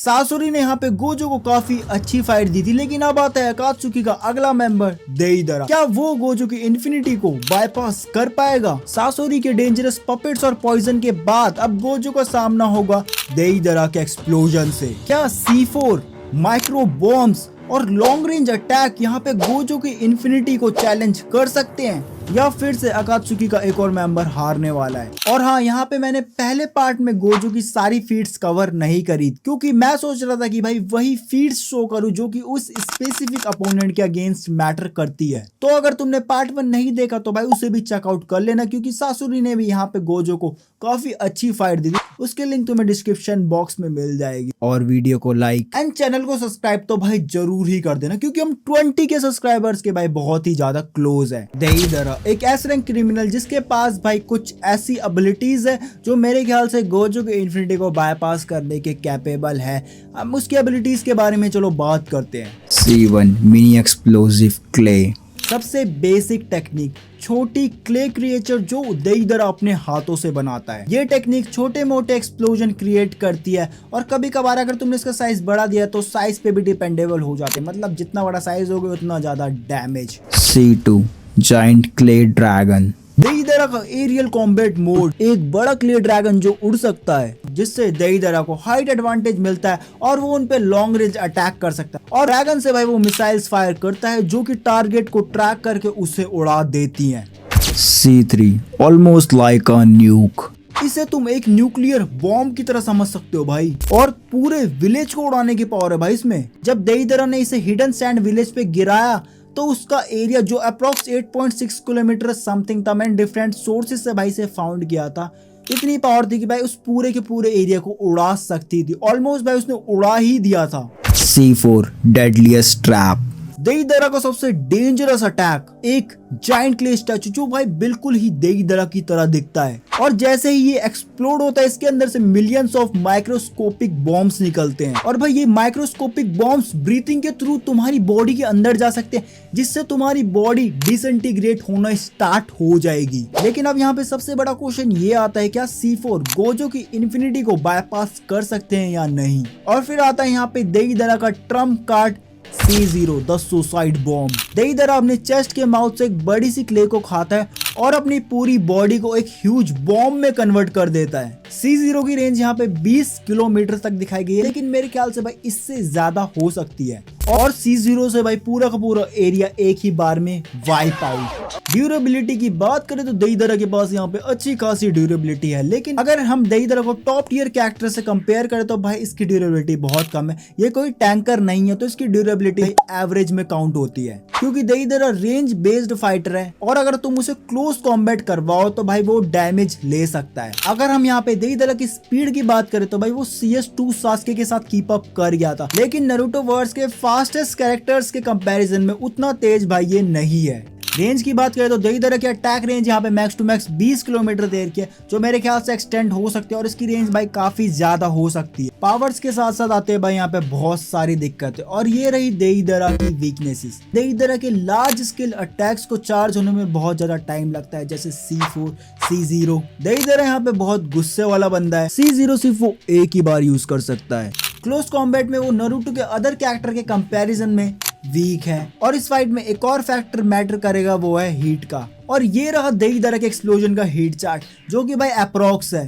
सासुरी ने यहाँ पे गोजो को काफी अच्छी फाइट दी थी, लेकिन अब आता है अकात्सुकी का अगला मेंबर देइदरा। क्या वो गोजो की इन्फिनिटी को बाईपास कर पाएगा? सासुरी के डेंजरस पपेट्स और पॉइजन के बाद अब गोजो का सामना होगा देइदरा के एक्सप्लोजन से। क्या C4 माइक्रो बॉम्ब्स और लॉन्ग रेंज अटैक यहाँ पे गोजो की इन्फिनिटी को चैलेंज कर सकते हैं, या फिर से अकात्सुकी का एक और मेंबर हारने वाला है? और हाँ, यहाँ पे मैंने पहले पार्ट में गोजो की सारी फीट्स कवर नहीं करी, क्योंकि मैं सोच रहा था कि भाई वही फीट्स शो करूँ जो कि उस स्पेसिफिक अपोनेंट के अगेंस्ट मैटर करती है। तो अगर तुमने पार्ट 1 नहीं देखा तो भाई उसे भी चेकआउट कर लेना, क्योंकि सासुरी ने भी यहाँ पे गोजो को काफी अच्छी फाइट दी थी। उसके लिंक तुम्हें डिस्क्रिप्शन बॉक्स में मिल जाएगी। और वीडियो को लाइक एंड चैनल को सब्सक्राइब तो भाई जरूर ही कर देना, क्योंकि हम 20 के सब्सक्राइबर्स के भाई बहुत ही ज्यादा क्लोज है। देइदरा एक एस रैंक क्रिमिनल जिसके पास भाई कुछ ऐसी एबिलिटीज है जो मेरे ख्याल से गोजो के इन्फिनिटी को बाईपास करने के कैपेबल है। हम उसकी एबिलिटीज के बारे में चलो बात करते हैं। C1 mini explosive clay. सबसे बेसिक टेक्निक, छोटी क्ले क्रिएचर जो देइदरा अपने हाथों से बनाता है। ये टेक्निक छोटे मोटे एक्सप्लोजन क्रिएट करती है, और कभी कभार अगर तुमने इसका साइज बढ़ा दिया तो साइज पे भी डिपेंडेबल हो जाते हैं, मतलब जितना बड़ा साइज होगा उतना ज्यादा damage. C2 giant clay dragon. Deidara का एरियल कॉम्बैट मोड, एक बड़ा क्ले ड्रैगन जो उड़ सकता है, जिससे देइदरा को हाइट एडवांटेज मिलता है और वो उन पे लॉन्ग रेंज अटैक कर सकता है। और ड्रैगन से भाई वो मिसाइल्स फायर करता है जो कि टारगेट को ट्रैक करके उसे उड़ा देती हैं। C3 ऑलमोस्ट लाइक अ न्यूक। इसे तुम एक न्यूक्लियर बॉम्ब की तरह समझ सकते हो भाई, और पूरे विलेज को उड़ाने की पावर है भाई इसमें। जब देइदरा ने इसे हिडन सैंड विलेज पे गिराया तो उसका एरिया जो अप्रोक्स 8.6 किलोमीटर समथिंग था, मैंने डिफरेंट सोर्सेज से भाई से फाउंड किया था, इतनी पावर थी कि भाई उस पूरे के पूरे एरिया को उड़ा सकती थी। ऑलमोस्ट भाई उसने उड़ा ही दिया था। C4 deadliest trap. देइदरा का सबसे डेंजरस अटैक, एक जाइंट क्ले स्टैचू जो भाई बिल्कुल ही देइदरा की तरह दिखता है, और जैसे ही ये एक्सप्लोड होता है इसके अंदर से मिलियंस ऑफ माइक्रोस्कोपिक बॉम्ब्स निकलते हैं। और भाई ये माइक्रोस्कोपिक बॉम्ब्स ब्रीथिंग के थ्रू तुम्हारी बॉडी के अंदर जा सकते हैं, जिससे तुम्हारी बॉडी डिसइंटीग्रेट होना स्टार्ट हो जाएगी। लेकिन अब यहाँ पे सबसे बड़ा क्वेश्चन ये आता है, क्या C4 गोजो की इन्फिनिटी को बाईपास कर सकते हैं या नहीं? और फिर आता है यहाँ पे देइदरा का trump card C0 the suicide bomb. Deidara अपने चेस्ट के माउथ से एक बड़ी सी क्ले को खाता है और अपनी पूरी बॉडी को एक ह्यूज बॉम्ब में कन्वर्ट कर देता है। C0 की रेंज यहाँ पे 20 किलोमीटर तक दिखाई गई है, लेकिन मेरे ख्याल से भाई इससे ज्यादा हो सकती है। और C0 से भाई पूरा का पूरा एरिया एक ही बार में वाइप आउट। ड्यूरेबिलिटी की बात करें तो देइदरा के पास यहाँ पे अच्छी खासी ड्यूरेबिलिटी है, लेकिन अगर हम देइदरा को टॉप टियर कैरेक्टर से कंपेयर करें तो भाई इसकी ड्यूरेबिलिटी बहुत कम है। ये कोई टैंकर नहीं है, तो इसकी ड्यूरेबिलिटी एवरेज में काउंट होती है, क्योंकि देइदरा रेंज बेस्ड फाइटर है, और अगर तुम उसे क्लोज कॉम्बैट करवाओ तो भाई वो डैमेज ले सकता है। अगर हम यहाँ पे देइदरा की स्पीड की बात करें तो भाई वो CS2 सास्के के साथ कीप अप कर गया था, लेकिन नारुतो वर्स के फास्टेस्ट कैरेक्टर्स के कंपैरिजन में उतना तेज भाई ये नहीं है। रेंज की बात करें तो देइदरा की अटैक रेंज यहाँ पे मैक्स टू मैक्स 20 किलोमीटर देर की है, जो मेरे ख्याल से एक्सटेंड हो सकती है, और इसकी रेंज भाई काफी ज्यादा हो सकती है। पावर्स के साथ साथ आते हैं भाई यहाँ पे बहुत सारी दिक्कतें, और ये रही देइदरा की वीकनेसेस। देइदरा के लार्ज स्केल अटैक्स को चार्ज होने में बहुत ज्यादा टाइम लगता है, जैसे C4 C0। देइदरा यहाँ पे बहुत गुस्से वाला बंदा है। C0 सिर्फ वो एक ही बार यूज कर सकता है। क्लोज कॉम्बैट में वो नारुतो के अदर कैरेक्टर के कंपैरिजन में वीक है, और इस फाइट में एक और फैक्टर मैटर करेगा, वो है हीट का। और ये रहा देइदरा के एक्सप्लोजन का हीट चार्ट, जो कि भाई अप्रोक्स है।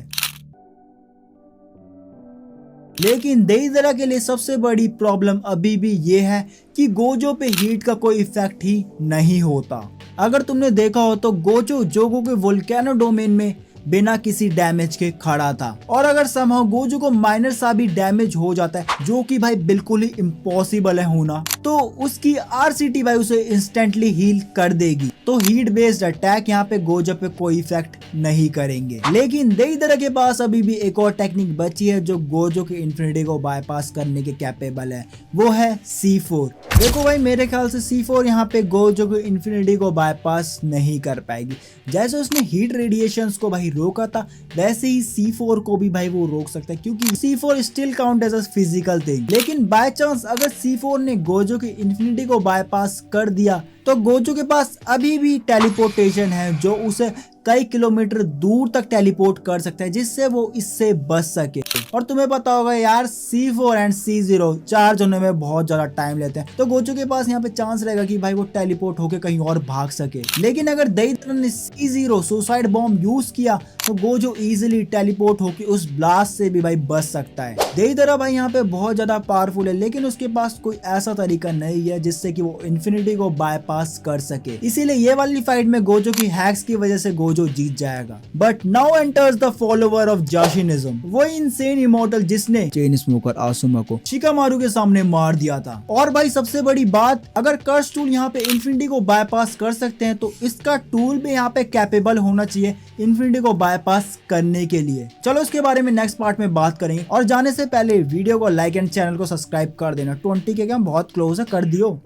लेकिन देइदरा के लिए सबसे बड़ी प्रॉब्लम अभी भी ये है कि गोजो पे हीट का कोई इफेक्ट ही नहीं होता। अगर तुमने देखा हो तो गोजो जोगो के वोल्केनो डोमेन में बिना किसी डैमेज के खड़ा था, और अगर समहाउ गोजो को माइनर सा भी डैमेज हो जाता है, जो कि भाई बिल्कुल ही इम्पॉसिबल है होना, तो उसकी RCT भाई उसे इंस्टेंटली हील कर देगी। तो हीट बेस्ड अटैक यहाँ पे गोजो पे कोई इफेक्ट नहीं करेंगे। लेकिन देइदरा के पास अभी भी एक और टेक्निक बची है जो गोजो की इन्फिनिटी को बाईपास करने के कैपेबल है, वो है C4। देखो भाई मेरे ख्याल से C4 यहाँ पे गोजो की इन्फिनिटी को बाईपास नहीं कर पाएगी। जैसे उसने हीट रेडिएशंस को भाई रोका था, वैसे ही C4 को भी भाई वो रोक सकता है, क्योंकि C4 still count as a physical thing. लेकिन बाय चांस अगर C4 ने गोजो की इन्फिनिटी को बाईपास कर दिया तो गोजो के पास अभी भी टेलीपोर्टेशन है, जो उसे कई किलोमीटर दूर तक टेलीपोर्ट कर सकता है, जिससे वो इससे बच सके। और तुम्हें पता होगा यार, C4 एंड C0 चार्ज होने में बहुत ज्यादा टाइम लेते हैं, तो गोजो के पास यहाँ पे चांस रहेगा कि भाई वो टेलीपोर्ट होके कहीं और भाग सके। लेकिन अगर देईदरा ने C0 सुसाइड बॉम्ब यूज किया तो गोजो इजीली टेलीपोर्ट होके उस ब्लास्ट से भी भाई बच सकता है। देईदरा भाई यहाँ पे बहुत ज्यादा पावरफुल है, लेकिन उसके पास कोई ऐसा तरीका नहीं है जिससे कि वो इन्फिनिटी को बाईपास कर सके। इसीलिए ये वाली फाइट में गोजो की हैक्स की वजह से गोजो जीत जाएगा। But now enters the follower of Jashinism, वो इंसेन इमोर्टल जिसने चेन स्मोकर आसुमा को शिकामारू के सामने मार दिया था। और भाई सबसे बड़ी बात, अगर कर्स टूल यहाँ पे इन्फिनिटी को बाईपास कर सकते हैं तो इसका टूल भी यहाँ पे कैपेबल होना चाहिए इन्फिनिटी को बाईपास करने के लिए। चलो इसके बारे में नेक्स्ट पार्ट में बात करेंगे, और जाने से पहले वीडियो को लाइक एंड चैनल को सब्सक्राइब कर देना। 20 के क्या बहुत क्लोज है, कर दियो।